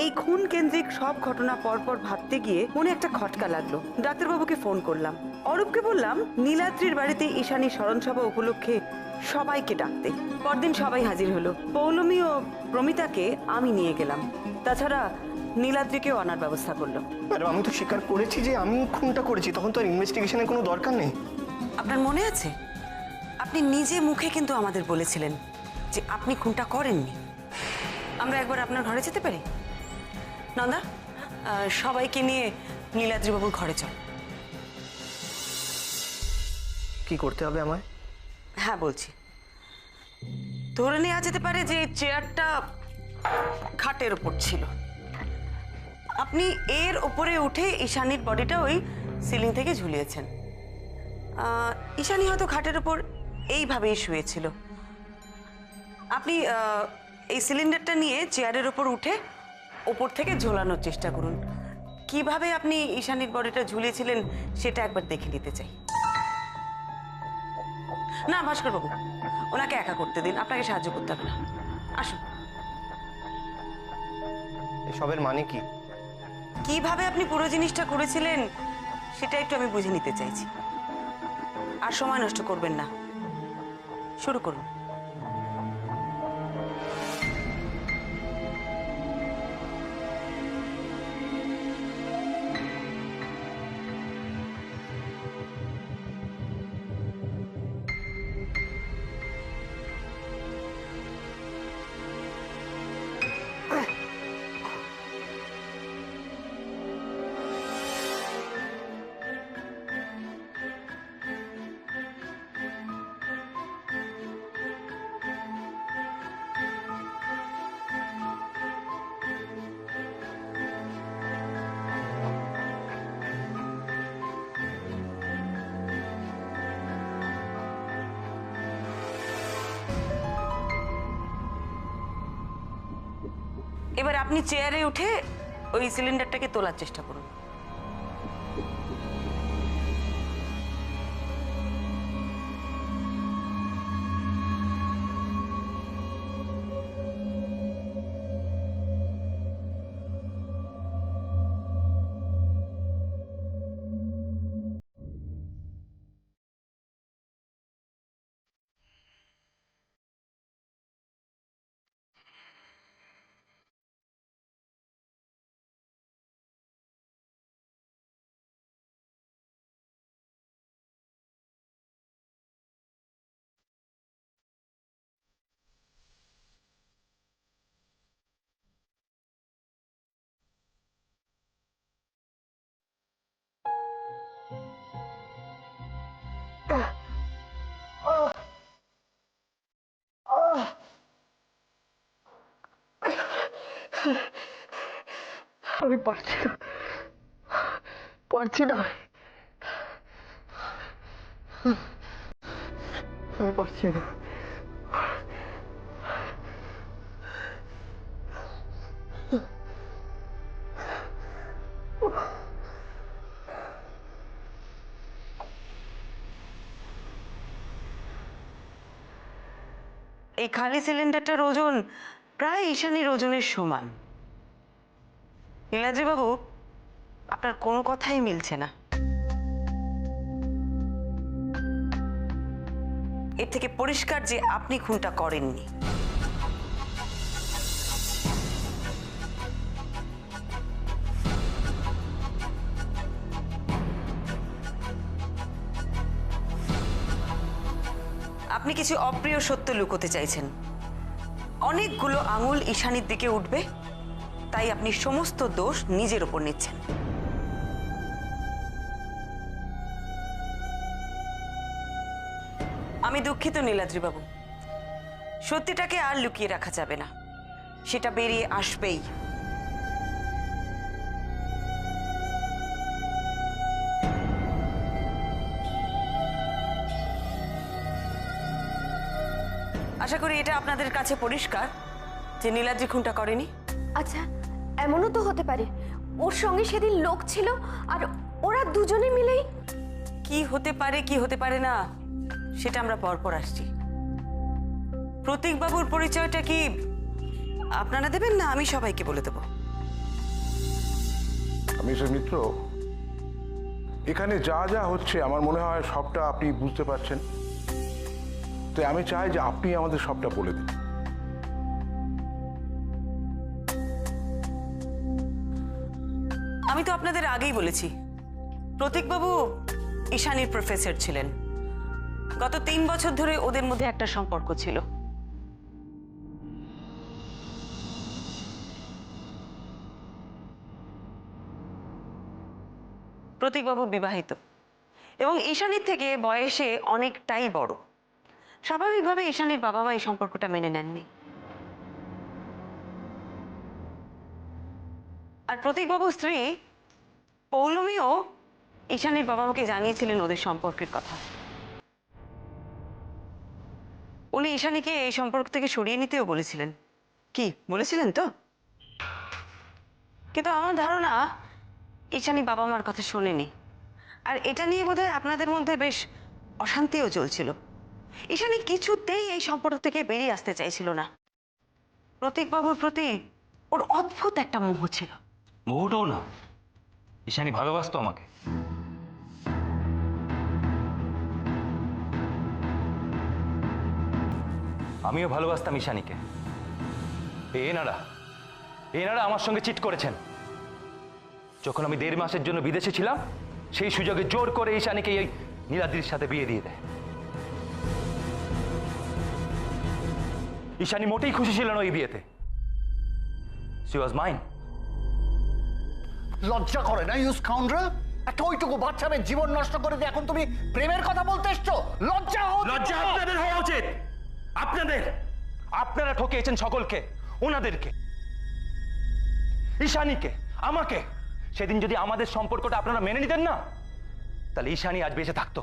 এই খুন কেন্দ্রিক সব ঘটনা পরপর ভাবতে গিয়ে মনে একটা খটকা লাগলো। ডাক্তারবাবুকে ফোন করলাম, অরূপকে বললাম নীলাদ্রির বাড়িতে ঈশানী স্মরণ সভা উপলক্ষে সবাইকে ডাকতে। পরদিন সবাই হাজির হলো। পৌলমী ও প্রমিতাকে আমি নিয়ে গেলাম, তাছাড়া নীলাদ্রিকেও আনার ব্যবস্থা করলো। ম্যাডাম, আমি তো স্বীকার করেছি যে আমি খুনটা করেছি, তখন তো আর ইনভেস্টিগেশনের কোনো দরকার নেই। আপনার মনে আছে আপনি নিজে মুখে কিন্তু আমাদের বলেছিলেন যে আপনি খুনটা করেননি। আমরা একবার আপনার ঘরে যেতে পারি? নন্দা, সবাইকে নিয়ে নীলাদ্রিবাবুর ঘরে চল। কি করতে হবে আমায়? হ্যাঁ বলছি, ধরে নেওয়া যেতে পারে যে চেয়ারটা খাটের ওপর ছিল, আপনি এর ওপরে উঠে ঈশানীর বডিটা ওই সিলিং থেকে ঝুলিয়েছেন। ঈশানী হয়তো খাটের ওপর এইভাবেই শুয়েছিল। আপনি এই সিলিন্ডারটা নিয়ে চেয়ারের ওপর উঠে ওপর থেকে ঝোলানোর চেষ্টা করুন। কিভাবে আপনি ঈশানীর বডিটা ঝুলিয়েছিলেন সেটা একবার দেখে নিতে চাই। না ভাস্কর বাবু, ওনাকে একা করতে দিন, আপনাকে সাহায্য করতে হবে না। আসুন। এসবের মানে কি? কিভাবে আপনি পুরো জিনিসটা করেছিলেন সেটা একটু আমি বুঝে নিতে চাইছি। আর সময় নষ্ট করবেন না, শুরু করুন। এবার আপনি চেয়ারে উঠে ওই সিলিন্ডারটাকে তোলার চেষ্টা করুন। আমি পারছি না, পারছি না, আমি পারছি না। এই খালি সিলিন্ডারটার ওজন প্রায় ঈশানীর ওজনের সমান। নীলাদ্রি বাবু, আপনার কোনো কথাই মিলছে না। এর থেকে পরিষ্কার যে আপনি খুনটা করেননি। আপনি কিছু অপ্রিয় সত্য লুকোতে চাইছেন। অনেকগুলো আঙুল ঈশানীর দিকে উঠবে, তাই আপনি সমস্ত দোষ নিজের ওপর নিচ্ছেন। আমি দুঃখিত নীলাদ্রি বাবু, সত্যিটাকে আর লুকিয়ে রাখা যাবে না, সেটা বেরিয়ে আসবেই। আশা করি এটা আপনাদের কাছে পরিষ্কার যে নীলাদ্রি খুনটা করেনি। আচ্ছা, এমনও তো হতে পারে ওর সঙ্গে সেদিন লোক ছিল আর ওরা দুজনে মিলেই। কি হতে পারে কি হতে পারে না সেটা আমরা পরপর আসছি। প্রতীকবাবুর পরিচয়টা কি আপনারা দেবেন না আমি সবাইকে বলে দেবো? মিস্টার মিত্র, এখানে যা যা হচ্ছে আমার মনে হয় সবটা আপনি বুঝতে পারছেন। তাই আমি চাই যে আপনি আমাদের সবটা বলে দিন। আমি তো আপনাদের আগেই বলেছি, প্রতীকবাবু ঈশানীর প্রফেসর ছিলেন। গত 3 বছর ধরে ওদের মধ্যে একটা সম্পর্ক ছিল। প্রতীকবাবু বিবাহিত এবং ঈশানীর থেকে বয়সে অনেকটাই বড়। স্বাভাবিকভাবে ঈশানীর বাবা মা এই সম্পর্কটা মেনে নেননি। আর প্রতীকবাবুর স্ত্রী পৌলমীও ঈশানীর বাবা মাকে জানিয়েছিলেন ওদের সম্পর্কের কথা। উনি ঈশানীকে এই সম্পর্ক থেকে সরিয়ে নিতেও বলেছিলেন। কি বলেছিলেন তো? কিন্তু আমার ধারণা ঈশানী বাবা মার কথা শোনেনি। আর এটা নিয়ে বোধহয় আপনাদের মধ্যে বেশ অশান্তিও চলছিল। ঈশানী কিছুতেই এই সম্পর্ক থেকে বেরিয়ে আসতে চাইছিল না। প্রতীকবাবুর প্রতি ওর অদ্ভুত একটা মোহ ছিল। মোহটাও না, ঈশানী ভালোবাসতো আমাকে। আমিও ভালোবাসতাম ঈশানীকে। এনারা আমার সঙ্গে চিট করেছেন। যখন আমি 1.5 মাসের জন্য বিদেশে ছিলাম, সেই সুযোগে জোর করে ঈশানীকে এই নীলাদ্রির সাথে বিয়ে দিয়ে দেয়। ঈশানী মোটেই খুশি ছিল না এই বিয়েতে। She was mine. লজ্জা করে না ইউ স্কাউন্ডার? একটা ওইটুকু বাচ্চা মেয়ে জীবন নষ্ট করে দিয়ে এখন তুমি প্রেমের কথা বলতে এসছো? লজ্জা আপনাদের হওয়া উচিত। আপনারা ঠকিয়েছেন সকলকে, ওনাদেরকে, ঈশানীকে, আমাকে। সেদিন যদি আমাদের সম্পর্কটা আপনারা মেনে নিতেন না, তাহলে ঈশানী আজ বেঁচে থাকতো।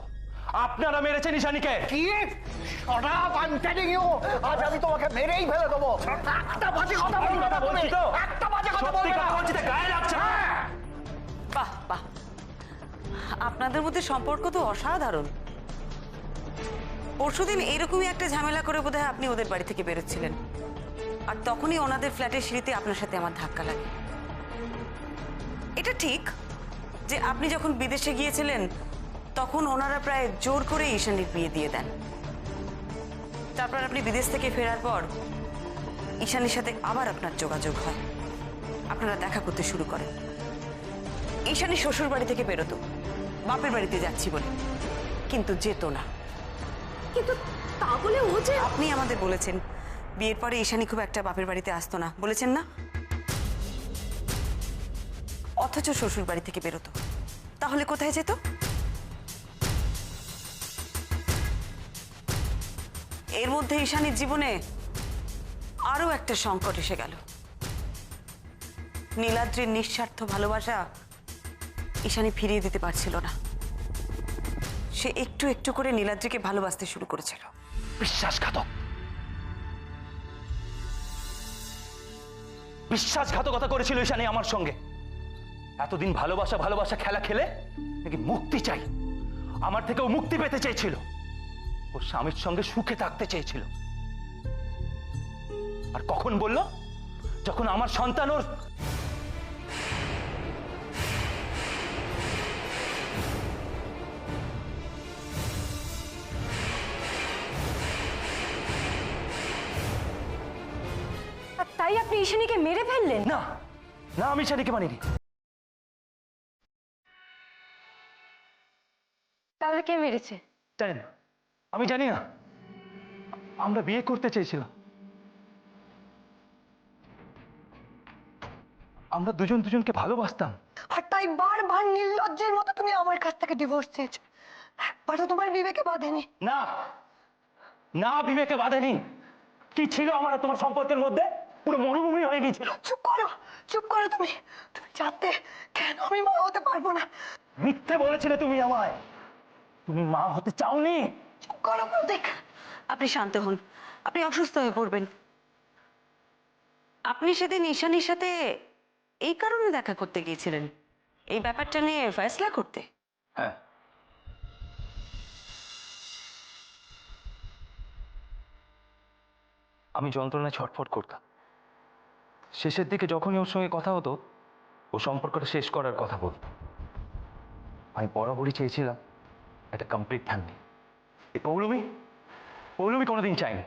আপনারা মেরেছেন ঈশানীকে। কি? Shut up, I am telling you, আজ আমি তোমাকে মেরেই ফেলে দেবো। একটা বাজে কথা বলবে না তুমি। বলছি তো, একটা বাজে কথা সত্যি বলবে না। কথা বলছি তো, গায়ে লাগছে না। বাহ বাহ, আপনাদের মধ্যে সম্পর্ক তো অসাধারণ। পরশুদিন এরকমই একটা ঝামেলা করে বোধহয় আপনি ওদের বাড়ি থেকে বেরোচ্ছিলেন, আর তখনই ওনাদের ফ্ল্যাটের সিঁড়িতে আপনার সাথে আমার ধাক্কা লাগে। এটা ঠিক যে আপনি যখন বিদেশে গিয়েছিলেন তখন ওনারা প্রায় জোর করে ঈশানীর বিয়ে দিয়ে দেন। তারপর আপনি বিদেশ থেকে ফেরার পর ঈশানীর সাথে আবার আপনার যোগাযোগ হয়, আপনারা দেখা করতে শুরু করেন। ঈশানী শ্বশুর বাড়ি থেকে বেরোতো বাপের বাড়িতে যাচ্ছি বলে, কিন্তু যেত না। কিন্তু তা বলে ও যে আপনি আমাদের বলেছেন বিয়ের পরে ঈশানী খুব একটা বাপের বাড়িতে আসতো না, বলেছেন না? অথচ শ্বশুর বাড়ি থেকে বেরোতো, তাহলে কোথায় যেত? এর মধ্যে ঈশানীর জীবনে আরো একটা সংকট এসে গেল। নীলাদ্রির নিঃস্বার্থ ভালোবাসা ঈশানী ফিরিয়ে দিতে পারছিল না। সে একটু একটু করে নীলাদ্রিকে ভালোবাসতে শুরু করেছিল। বিশ্বাসঘাতকতা করেছিল ঈশানী আমার সঙ্গে। এতদিন ভালোবাসা খেলা খেলে নাকি মুক্তি চাই, আমার থেকেও মুক্তি পেতে চেয়েছিল। ওর স্বামীর সঙ্গে সুখে থাকতে চেয়েছিল। আর কখন বলল? যখন আমার সন্তান ওর আর তাই আপনি ঈশানীকে মেরে ফেললেন? না না, আমি ঈশানীকে মানিনি। তাহলে কে মেরেছে? জানি না, আমি জানি না। আমরা বিয়ে করতে চেয়েছিলাম। আমরা দুজন দুজনকে ভালোবাসতাম। আর তাই বারবার নির্লজ্জের মতো তুমি আমার কাছ থেকে ডিভোর্স চেয়েছো। একবারও তোমার বিবেকে বাঁধেনি? না না, বিবেকে বাঁধেনি। কি ছিল আমার আর তোমার সম্পর্কের মধ্যে? পুরো মরুভূমি হয়ে গিয়েছিল। চুপ করো, চুপ করো। তুমি তুমি জানতে কেন আমি মা হতে পারবো না? মিথ্যে বলেছিলে তুমি আমায়। তুমি মা হতে চাওনি। চুপ করো প্রতীক। আপনি শান্ত হন, আপনি অসুস্থ হয়ে পড়বেন। আপনি সেদিন ঈশানীর সাথে এই কারণে দেখা করতে গিয়েছিলেন, এই ব্যাপারটা নিয়ে ফয়সলা করতে? হ্যাঁ, আমি যন্ত্রণায় ছটফট করতাম। শেষের দিকে যখনই ওর সঙ্গে কথা হতো, ও সম্পর্কটা শেষ করার কথা বলতো। আমি বরাবরই চেয়েছিলাম একটা কমপ্লিট ফ্যামিলি। এই পৌলমী কোনোদিন চাইনি।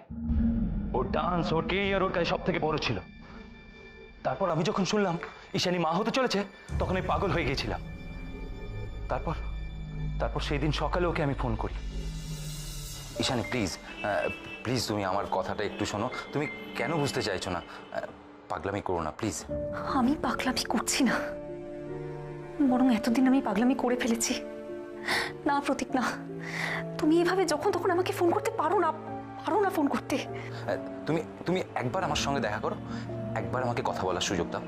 ওর ডান্স, ওর কেরিয়ার ওর কাছে সব থেকে বড় ছিল। তারপর আমি যখন শুনলাম ঈশানী মা হতে চলেছে, তখন আমি পাগল হয়ে গিয়েছিলাম। তারপর সেই দিন সকালে ওকে আমি ফোন করি। ঈশানী প্লিজ, প্লিজ তুমি আমার কথাটা একটু শোনো। তুমি কেন বুঝতে চাইছো না? পাগলামি করো না প্লিজ। আমি পাগলামি করছি না, বরং এতদিন আমি পাগলামি করে ফেলেছি। না প্রতীক, না, তুমি এভাবে যখন তখন আমাকে ফোন করতে পারো না ফোন করতে। তুমি একবার আমার সঙ্গে দেখা করো, একবার আমাকে কথা বলার সুযোগ দাও।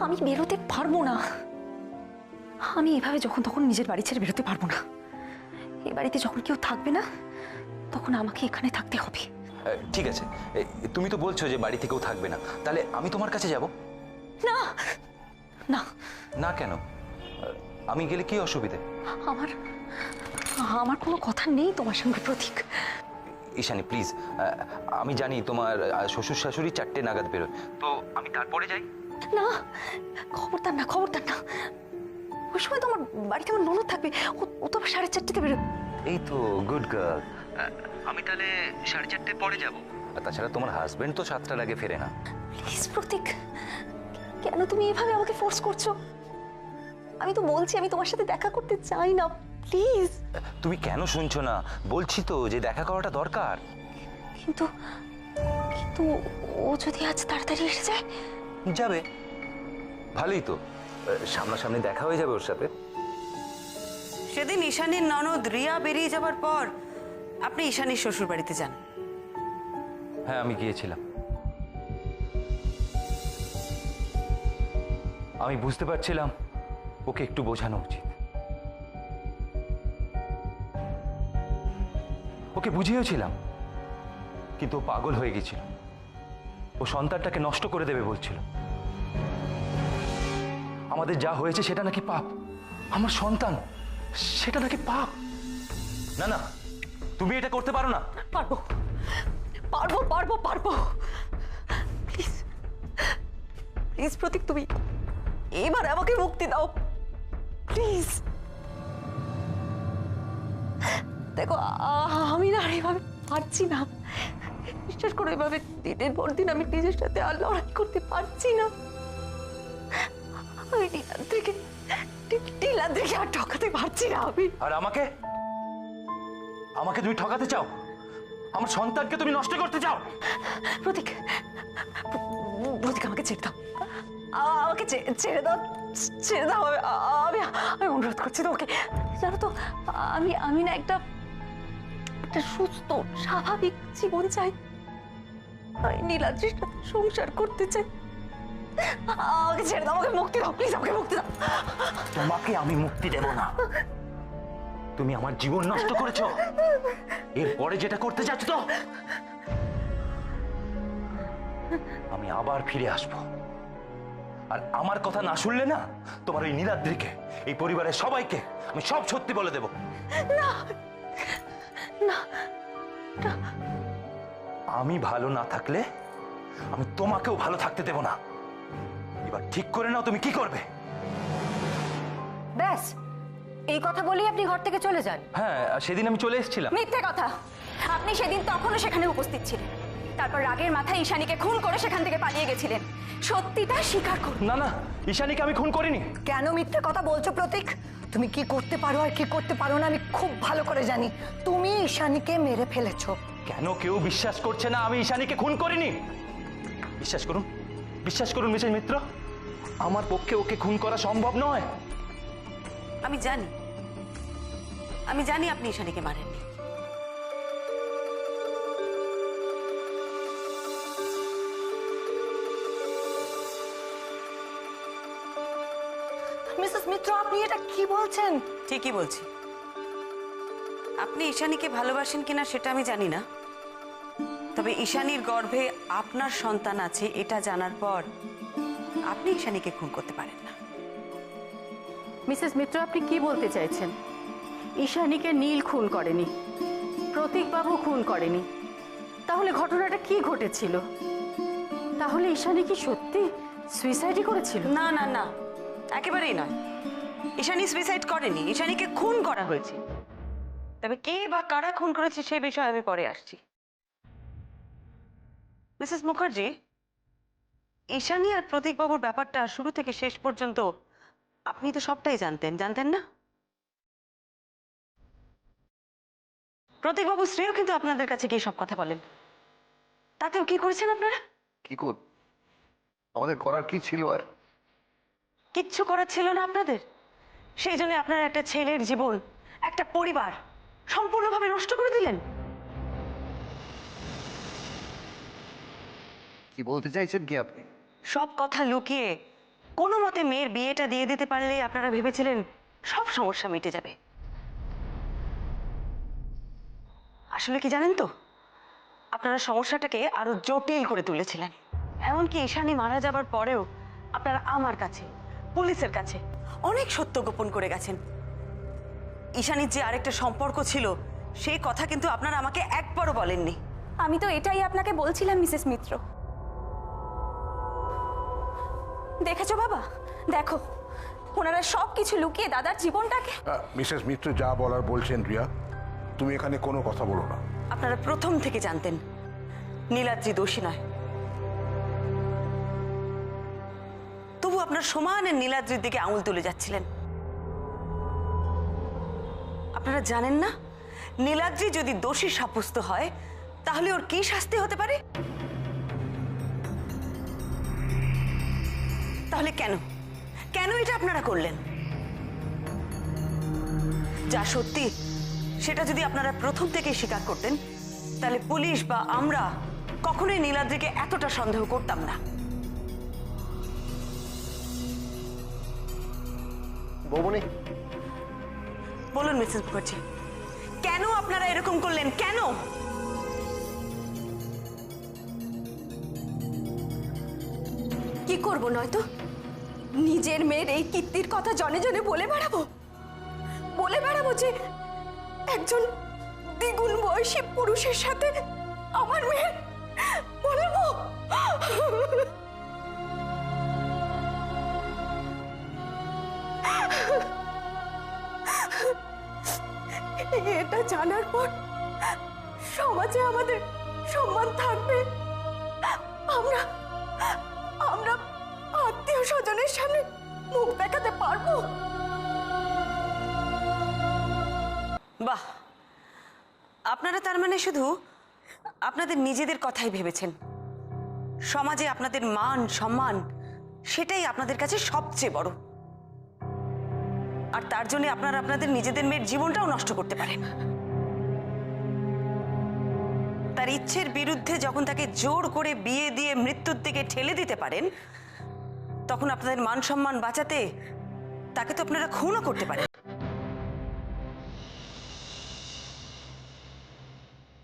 আমি বেরোতে পারবো না। আমি এভাবে যখন তখন নিজের বাড়ি ছেড়ে বেরোতে পারবো না। এই বাড়িতে যখন কেউ থাকবে না, তখন আমাকে এখানে থাকতে হবে। ঠিক আছে, তুমি তো বলছো যে বাড়ি থেকেও থাকবে না, তাহলে আমি তোমার কাছে যাব। না না না কেন? আমি গেলে কি অসুবিধে? আমার কোনো কথা নেই তোমার সঙ্গে প্রতীক। ঈশানী প্লিজ, আমি জানি তোমার শ্বশুর শাশুড়ি 4টে নাগাদ বেরোয়, তো আমি তারপরে যাই। না, খবরদার না। ওই সময় তো আমার বাড়িতে আমার ননদ থাকবে। ও তো 4:30 বেরোয়। এই তো গুড গার্ল। আমি তাহলে 4:30 পরে যাব। তাছাড়া তোমার হাজবেন্ড তো 7টার আগে ফেরে না। প্লিজ প্রতীক, কেন তুমি এভাবে আমাকে ফোর্স করছো? আমি তো বলছি আমি তোমার সাথে দেখা করতে চাই না, প্লিজ। তুমি কেন শুনছো না? বলছি তো যে দেখা করাটা দরকার। কিন্তু ও যদি আজ তাড়াতাড়ি এসে যায়? যাবে, ভালোই তো, সামনাসামনি দেখা হয়ে যাবে ওর সাথে। সেদিন ঈশানীর ননদ রিয়া বেরিয়ে যাবার পর আপনি ঈশানীর শ্বশুর বাড়িতে যান। হ্যাঁ, আমি গিয়েছিলাম। আমি বুঝতে পারছিলাম ওকে একটু বোঝানো উচিত। ওকে বুঝিয়েছিলাম, কিন্তু ও পাগল হয়ে গেছিল। ও সন্তানটাকে নষ্ট করে দেবে বলছিল। আমাদের যা হয়েছে সেটা নাকি পাপ। আমার সন্তান, সেটা নাকি পাপ। না না, তুমি এটা করতে পারো না। পারবো। প্লিজ প্রতীক, তুমি এবার আমাকে মুক্তি দাও, প্লিজ। দেখো, আমি না এভাবে পারছি না। বিশ্বাস করো, এভাবে দিনের পর দিন আমি নিজের সাথে আর লড়াই করতে পারছি না। আমি নীলাদ্রিকে আর ঠকাতে পারছি না। আর আমাকে তুমি ঠকাতে চাও? আমার সন্তানকে তুমি নষ্ট করতে চাও? প্রতীক, আমাকে ছেড়ে দাও। আমাকে ছেড়ে দাও। আমি অনুরোধ করছি তোমাকে। জানো তো, আমি না একটা সুস্থ স্বাভাবিক জীবন চাই। আমি নীলাদ্রির সাথে সংসার করতে চাই। আমাকে ছেড়ে দাও, আমাকে মুক্তি দাও, প্লিজ আমাকে মুক্তি দাও। তোমাকে আমি মুক্তি দেব না। তুমি আমার জীবন নষ্ট করেছো, এরপরে যেটা করতে যাচ্ছ তো, আমি আবার ফিরে আসবো। আর আমার কথা না শুনলে না, তোমার ওই নীলাদ্রিকে, এই পরিবারের সবাইকে আমি সব সত্যি বলে দেব। না না, আমি ভালো না থাকলে আমি তোমাকেও ভালো থাকতে দেব না। এবার ঠিক করে নাও তুমি কি করবে। ব্যাস, এই কথা বলেই আপনি ঘর থেকে চলে যান? হ্যাঁ, সেদিন আমি চলে এসেছিলাম। মিথ্যে কথা। আপনি সেদিন তখনও সেখানে উপস্থিত ছিলেন। তারপর রাগের মাথায় ঈশানীকে খুন করে সেখান থেকে পালিয়ে গেছিলেন। সত্যিটা স্বীকার করুন। না, ঈশানীকে আমি খুন করিনি। কেন মিথ্যে কথা বলছো প্রতীক? তুমি কি করতে পারো আর কি করতে পারো না আমি খুব ভালো করে জানি। তুমি ঈশানীকে মেরে ফেলেছো। কেন কেউ বিশ্বাস করছে না আমি ঈশানীকে খুন করিনি? বিশ্বাস করুন মিসেস মিত্র, আমার পক্ষে ওকে খুন করা সম্ভব নয়। আমি জানি আপনি ঈশানীকে মারেননি। মিসেস মিত্র, আপনি এটা কি বলছেন? ঠিকই বলছি। আপনি ঈশানীকে ভালোবাসেন কিনা সেটা আমি জানি না, তবে ঈশানীর গর্ভে আপনার সন্তান আছে এটা জানার পর আপনি ঈশানীকে খুন করতে পারেন না। মিসেস মিত্র, আপনি কি বলতে চাইছেন? ঈশানীকে নীল খুন করেনি, প্রতীকবাবু খুন করেনি, তাহলে ঘটনাটা কি ঘটেছিল? তাহলে ঈশানী কি সত্যি সুইসাইডই করেছিল? না না না, একেবারেই নয়। ঈশানী সুইসাইড করেনি, ঈশানীকে খুন করা হয়েছে। তবে কে বা কারা খুন করেছে সে বিষয়ে আমি পরে আসছি। মিসেস মুখার্জি, ঈশানী আর প্রতীকবাবুর ব্যাপারটা শুরু থেকে শেষ পর্যন্ত আপনি তো সবটাই জানতেন না? প্রতীকবাবু স্ত্রীও কিন্তু আপনাদের কাছে গিয়ে সব কথা বলেন। তাতেও কি করেছেন আপনারা? কি কর আমাদের করার কি ছিল আর? কিচ্ছু করার ছিল না আপনাদের। সেই জন্য আপনারা একটা ছেলের জীবন, একটা পরিবার সম্পূর্ণভাবে নষ্ট করে দিলেন। কি বলতে চাইছেন কি আপনি? সব কথা লুকিয়ে কোনো মতে মেয়ের বিয়েটা দিয়ে দিতে পারলে আপনারা ভেবেছিলেন সব সমস্যা মিটে যাবে। আসলে কি জানেন তো, আপনারা সমস্যাটাকে আরো জটিল করে তুলেছিলেন। এমনকি ঈশানী মারা যাবার পরেও আপনারা আমার কাছে, পুলিশের কাছে অনেক সত্য গোপন করে গেছেন। ঈশানীর যে আরেকটা সম্পর্ক ছিল সেই কথা কিন্তু আপনারা আমাকে একবারও বলেননি। আমি তো এটাই আপনাকে বলছিলাম মিসেস মিত্র। দেখেছো বাবা, দেখো ওনারা সব কিছু লুকিয়ে দাদার জীবনটাকে। মিসেস মিত্র যা বলার বলছেন রিয়া, তুমি এখানে কোনো কথা বলো না। আপনারা প্রথম থেকে জানতেন নীলাদ্রি দোষী নয়, তবু আপনার সমানে নীলাদ্রির দিকে আঙুল তুলে যাচ্ছিলেন। আপনারা জানেন না নীলাদ্রি যদি দোষী সাব্যস্ত হয় তাহলে ওর কি শাস্তি হতে পারে? তাহলে কেন এটা আপনারা করলেন? যা সত্যি সেটা যদি আপনারা প্রথম থেকে স্বীকার করতেন তাহলে পুলিশ বা আমরা কখনোই নীলাদ্রিকে এতটা সন্দেহ করতাম না। বৌমনি, বলুন মিসেস মুখার্জি, কেন আপনারা এরকম করলেন? কেন? কি করব নয়তো নিজের মেয়ের এই কীর্তির কথা জনে জনে বলে বেড়াবো যে একজন দ্বিগুণ বয়সী পুরুষের সাথে আমার মেয়ে বলবো। এটা জানার পর সমাজে আমাদের সম্মান থাকবে? আমরা আত্মীয় স্বজনের সামনে মুখ দেখাতে পারবো? বাহ, আপনারা তার মানে শুধু আপনাদের নিজেদের কথাই ভেবেছেন। সমাজে আপনাদের মান সম্মান সেটাই আপনাদের কাছে সবচেয়ে বড়, আর তার জন্য আপনারা আপনাদের নিজেদের মেয়ের জীবনটাও নষ্ট করতে পারেন। তার ইচ্ছের বিরুদ্ধে যখন তাকে জোর করে বিয়ে দিয়ে মৃত্যুর দিকে ঠেলে দিতে পারেন, তখন আপনাদের মান সম্মান বাঁচাতে তাকে তো আপনারা খুনও করতে পারেন।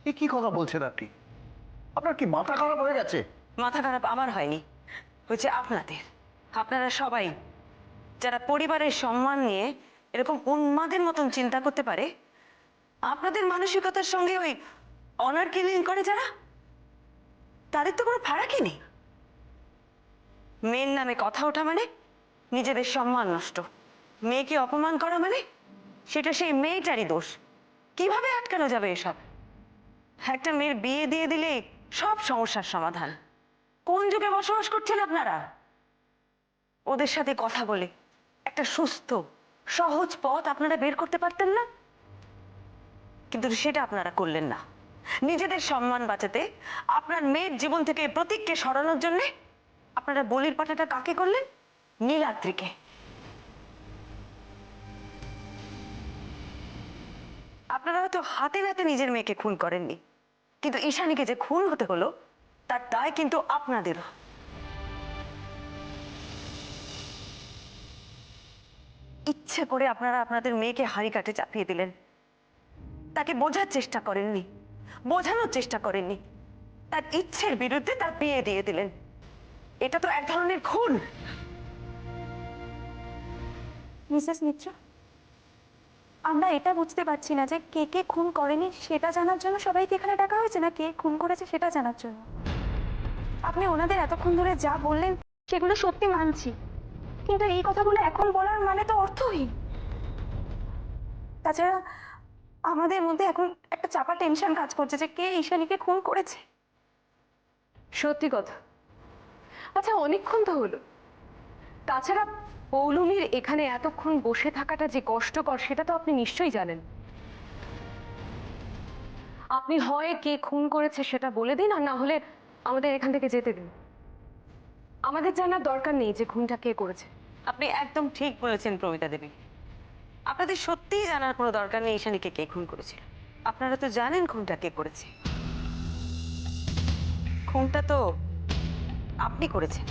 এ কি কথা বলছেন আপনি? আপনার কি মাথা খারাপ হয়ে গেছে? মাথা খারাপ আমার হয়নি, হয়েছে আপনাদের। আপনারা সবাই যারা পরিবারের সম্মান নিয়ে এরকম উন্মাদের মতন চিন্তা করতে পারে, আপনাদের মানসিকতার সঙ্গে ওই অনার কিলিং করে যারা, তাদের তো কোনো ফারাকই নেই। মেয়ের নামে কথা ওঠা মানে নিজেদের সম্মান নষ্ট, মেয়েকে অপমান করা মানে সেটা সেই মেয়েটারই দোষ। কিভাবে আটকানো যাবে এসব? একটা মেয়ের বিয়ে দিয়ে দিলে সব সমস্যার সমাধান। কোন যুগে বসবাস করছেন আপনারা? ওদের সাথে কথা বলে একটা সুস্থ সহজ পথ আপনারা বের করতে পারতেন না? কিন্তু সেটা আপনারা করলেন না। নিজেদের সম্মান বাঁচাতে আপনার মেয়ের জীবন থেকে প্রতীককে সরানোর জন্য আপনারা বলির পাঠাটা কাকে করলেন? নীলাদ্রিকে। আপনারা হয়তো হাতে নাতে নিজের মেয়েকে খুন করেননি, কিন্তু ঈশানীকে যে খুন হতে হলো তার দায় কিন্তু আপনাদেরও। ইচ্ছে করে আপনারা আপনাদের মেয়েকে হাড়ি কাটে চাপিয়ে দিলেন। তাকে বোঝার চেষ্টা করেননি, বোঝানোর চেষ্টা করেননি, তার ইচ্ছের বিরুদ্ধে তার বিয়ে দিয়ে দিলেন। এটা তো এক ধরনের খুন। মিসেস মিত্র, আমরা এটা বুঝতে পারছি না যে কে কে খুন করেনি সেটা জানার জন্য সবাইকে এখানে ডাকা হয়েছে, না কে খুন করেছে সেটা জানার জন্য। আপনি ওনাদের এতক্ষণ ধরে যা বললেন সেগুলো সত্যি মানছি, কিন্তু এই কথাগুলো এখন বলার মানে তো অর্থহীন। তাছাড়া আমাদের মধ্যে এখন একটা চাপা টেনশন কাজ করছে যে কে ঈশানীকে খুন করেছে। সত্যি কথা। আচ্ছা, অনেকক্ষণ তো হলো। তাছাড়া পৌলমীর এখানে এতক্ষণ বসে থাকাটা যে কষ্টকর সেটা তো আপনি নিশ্চয়ই জানেন। আপনি হয় কে খুন করেছে সেটা বলে দিন, আর না হলে আমাদের এখান থেকে যেতে দিন। আমাদের জানার দরকার নেই যে খুনটা কে করেছে। আপনি একদম ঠিক বলেছেন প্রমিতা দেবী, আপনাদের সত্যিই জানার কোনো দরকার নেই ঈশানীকে কে খুন করেছিল। আপনারা তো জানেন খুনটা কে করেছে। খুনটা তো আপনি করেছেন।